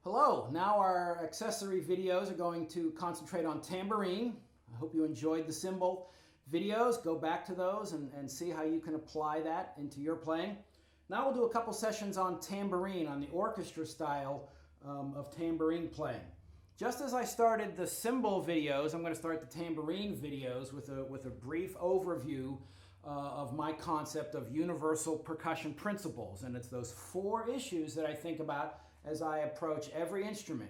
Hello, now our accessory videos are going to concentrate on tambourine. I hope you enjoyed the cymbal videos. Go back to those and see how you can apply that into your playing. Now we'll do a couple sessions on tambourine, on the orchestra style of tambourine playing. Just as I started the cymbal videos, I'm going to start the tambourine videos with a brief overview of my concept of universal percussion principles. And it's those 4 issues that I think about as I approach every instrument: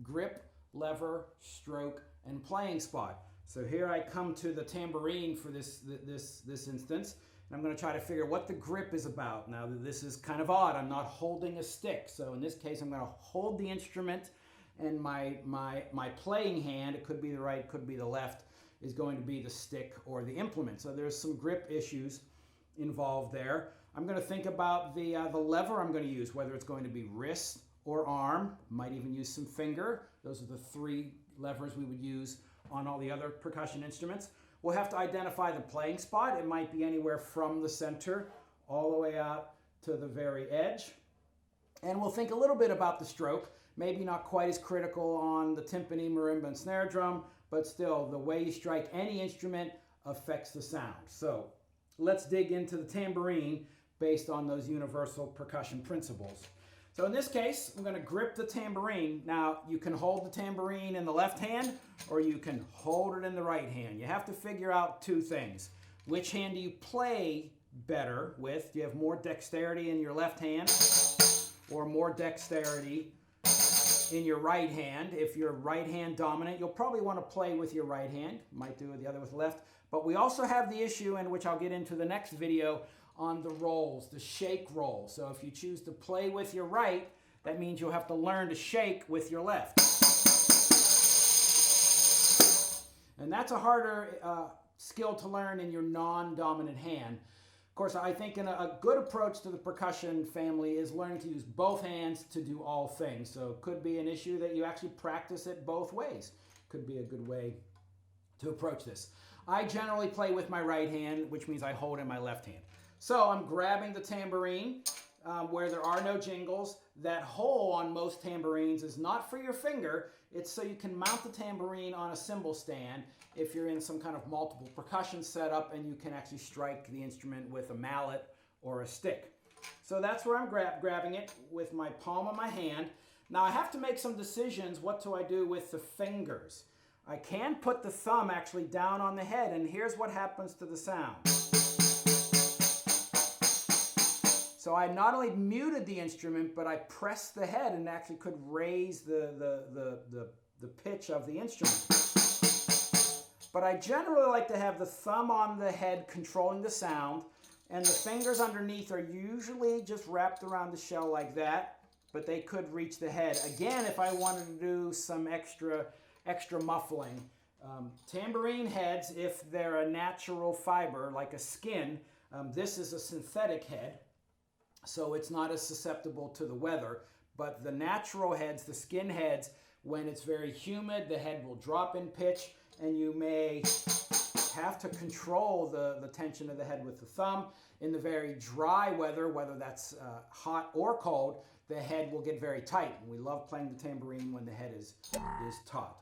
grip, lever, stroke, and playing spot. So here I come to the tambourine for this instance, and I'm going to try to figure what the grip is about. Now this is kind of odd. I'm not holding a stick. So in this case, I'm going to hold the instrument, and my playing hand, it could be the right, it could be the left, is going to be the stick or the implement. So there's some grip issues involved there. I'm going to think about the lever I'm going to use, whether it's going to be wrist or arm. Might even use some finger. Those are the 3 levers we would use on all the other percussion instruments. We'll have to identify the playing spot. It might be anywhere from the center all the way out to the very edge. And we'll think a little bit about the stroke. Maybe not quite as critical on the timpani, marimba, and snare drum, but still, the way you strike any instrument affects the sound. So let's dig into the tambourine based on those universal percussion principles. So in this case, I'm going to grip the tambourine. Now, you can hold the tambourine in the left hand, or you can hold it in the right hand. You have to figure out 2 things. Which hand do you play better with? Do you have more dexterity in your left hand, or more dexterity in your right hand? If you're right hand dominant, you'll probably want to play with your right hand. Might do the other with left. But we also have the issue, in which I'll get into the next video, on the rolls, the shake roll. So if you choose to play with your right, that means you'll have to learn to shake with your left. And that's a harder skill to learn in your non-dominant hand. Of course, I think a good approach to the percussion family is learning to use both hands to do all things. So it could be an issue that you actually practice it both ways. Could be a good way to approach this. I generally play with my right hand, which means I hold in my left hand. So I'm grabbing the tambourine where there are no jingles. That hole on most tambourines is not for your finger. It's so you can mount the tambourine on a cymbal stand if you're in some kind of multiple percussion setup, and you can actually strike the instrument with a mallet or a stick. So that's where I'm grabbing it with my palm of my hand. Now I have to make some decisions. What do I do with the fingers? I can put the thumb actually down on the head, and here's what happens to the sound. So I not only muted the instrument, but I pressed the head and actually could raise the pitch of the instrument. But I generally like to have the thumb on the head controlling the sound, and the fingers underneath are usually just wrapped around the shell like that, but they could reach the head. Again, if I wanted to do some extra muffling. Tambourine heads, if they're a natural fiber, like a skin, this is a synthetic head, so it's not as susceptible to the weather. But the natural heads, the skin heads, when it's very humid, the head will drop in pitch, and you may have to control the tension of the head with the thumb. In the very dry weather, whether that's hot or cold, the head will get very tight. And we love playing the tambourine when the head is taut.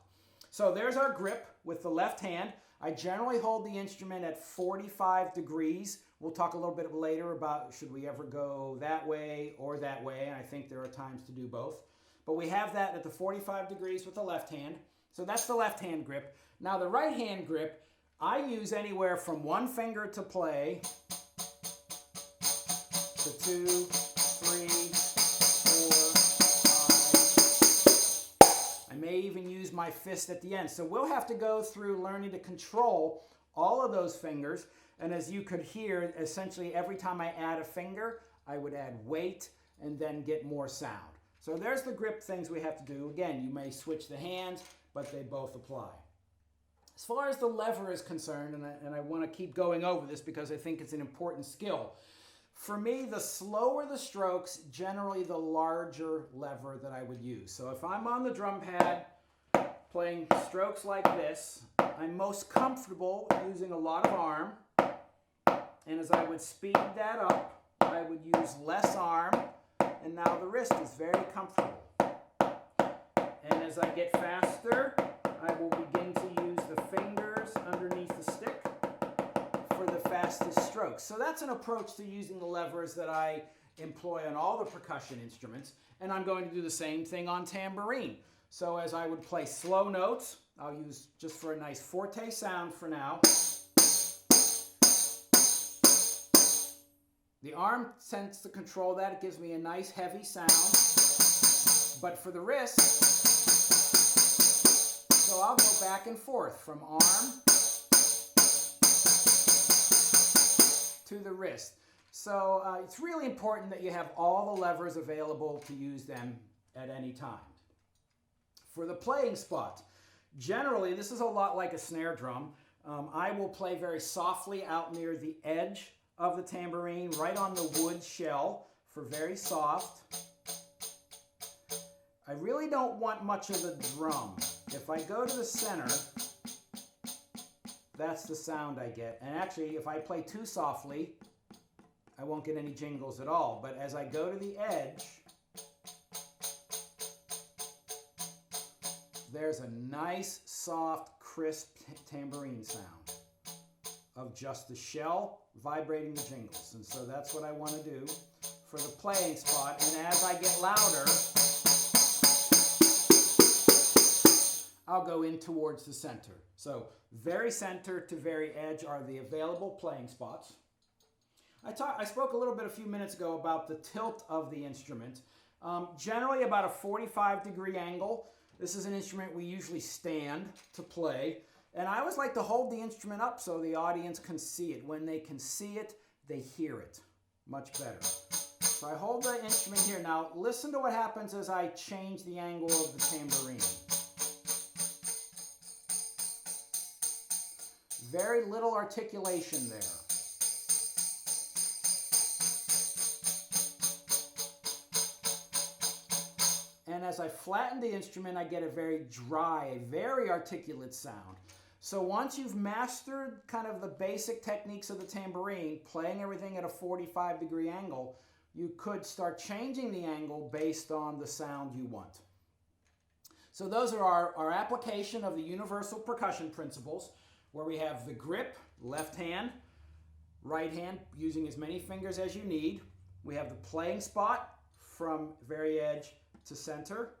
So there's our grip with the left hand. I generally hold the instrument at 45 degrees. We'll talk a little bit later about should we ever go that way or that way, and I think there are times to do both. But we have that at the 45 degrees with the left hand. So that's the left hand grip. Now the right hand grip, I use anywhere from 1 finger to play to 2, 3, 4, 5. I may even use my fist at the end. So we'll have to go through learning to control all of those fingers. And as you could hear, essentially every time I add a finger, I would add weight and then get more sound. So there's the grip things we have to do. Again, you may switch the hands, but they both apply. As far as the lever is concerned, and I want to keep going over this because I think it's an important skill. For me, the slower the strokes, generally the larger lever that I would use. So if I'm on the drum pad playing strokes like this, I'm most comfortable using a lot of arm. And as I would speed that up, I would use less arm, and now the wrist is very comfortable. as I get faster, I will begin to use the fingers underneath the stick for the fastest strokes. So that's an approach to using the levers that I employ on all the percussion instruments, and I'm going to do the same thing on tambourine. So as I would play slow notes, I'll use just for a nice forte sound for now. The arm tends to control that. It gives me a nice heavy sound. But for the wrist, so I'll go back and forth from arm to the wrist. So it's really important that you have all the levers available to use them at any time. For the playing spot, generally this is a lot like a snare drum. I will play very softly out near the edge of the tambourine, right on the wood shell for very soft. I really don't want much of a drum. If I go to the center, that's the sound I get. And actually, if I play too softly, I won't get any jingles at all. But as I go to the edge, there's a nice, soft, crisp tambourine sound of just the shell vibrating the jingles. And so that's what I want to do for the playing spot. And as I get louder, I'll go in towards the center. So very center to very edge are the available playing spots. I spoke a little bit a few minutes ago about the tilt of the instrument. Generally about a 45-degree angle. This is an instrument we usually stand to play. And I always like to hold the instrument up so the audience can see it. When they can see it, they hear it much better. So I hold the instrument here. Now listen to what happens as I change the angle of the tambourine. Very little articulation there. And as I flatten the instrument, I get a very dry, very articulate sound. So once you've mastered kind of the basic techniques of the tambourine, playing everything at a 45-degree angle, you could start changing the angle based on the sound you want. So those are our application of the universal percussion principles, where we have the grip, left hand, right hand, using as many fingers as you need. We have the playing spot from very edge to center.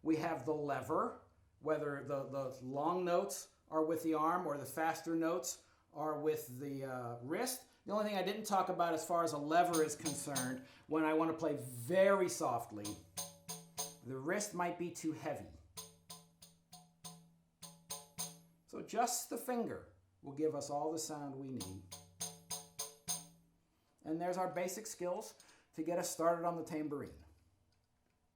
We have the lever, whether the long notes are with the arm or the faster notes are with the wrist. The only thing I didn't talk about as far as a lever is concerned, when I want to play very softly, the wrist might be too heavy. So just the finger will give us all the sound we need. And there's our basic skills to get us started on the tambourine.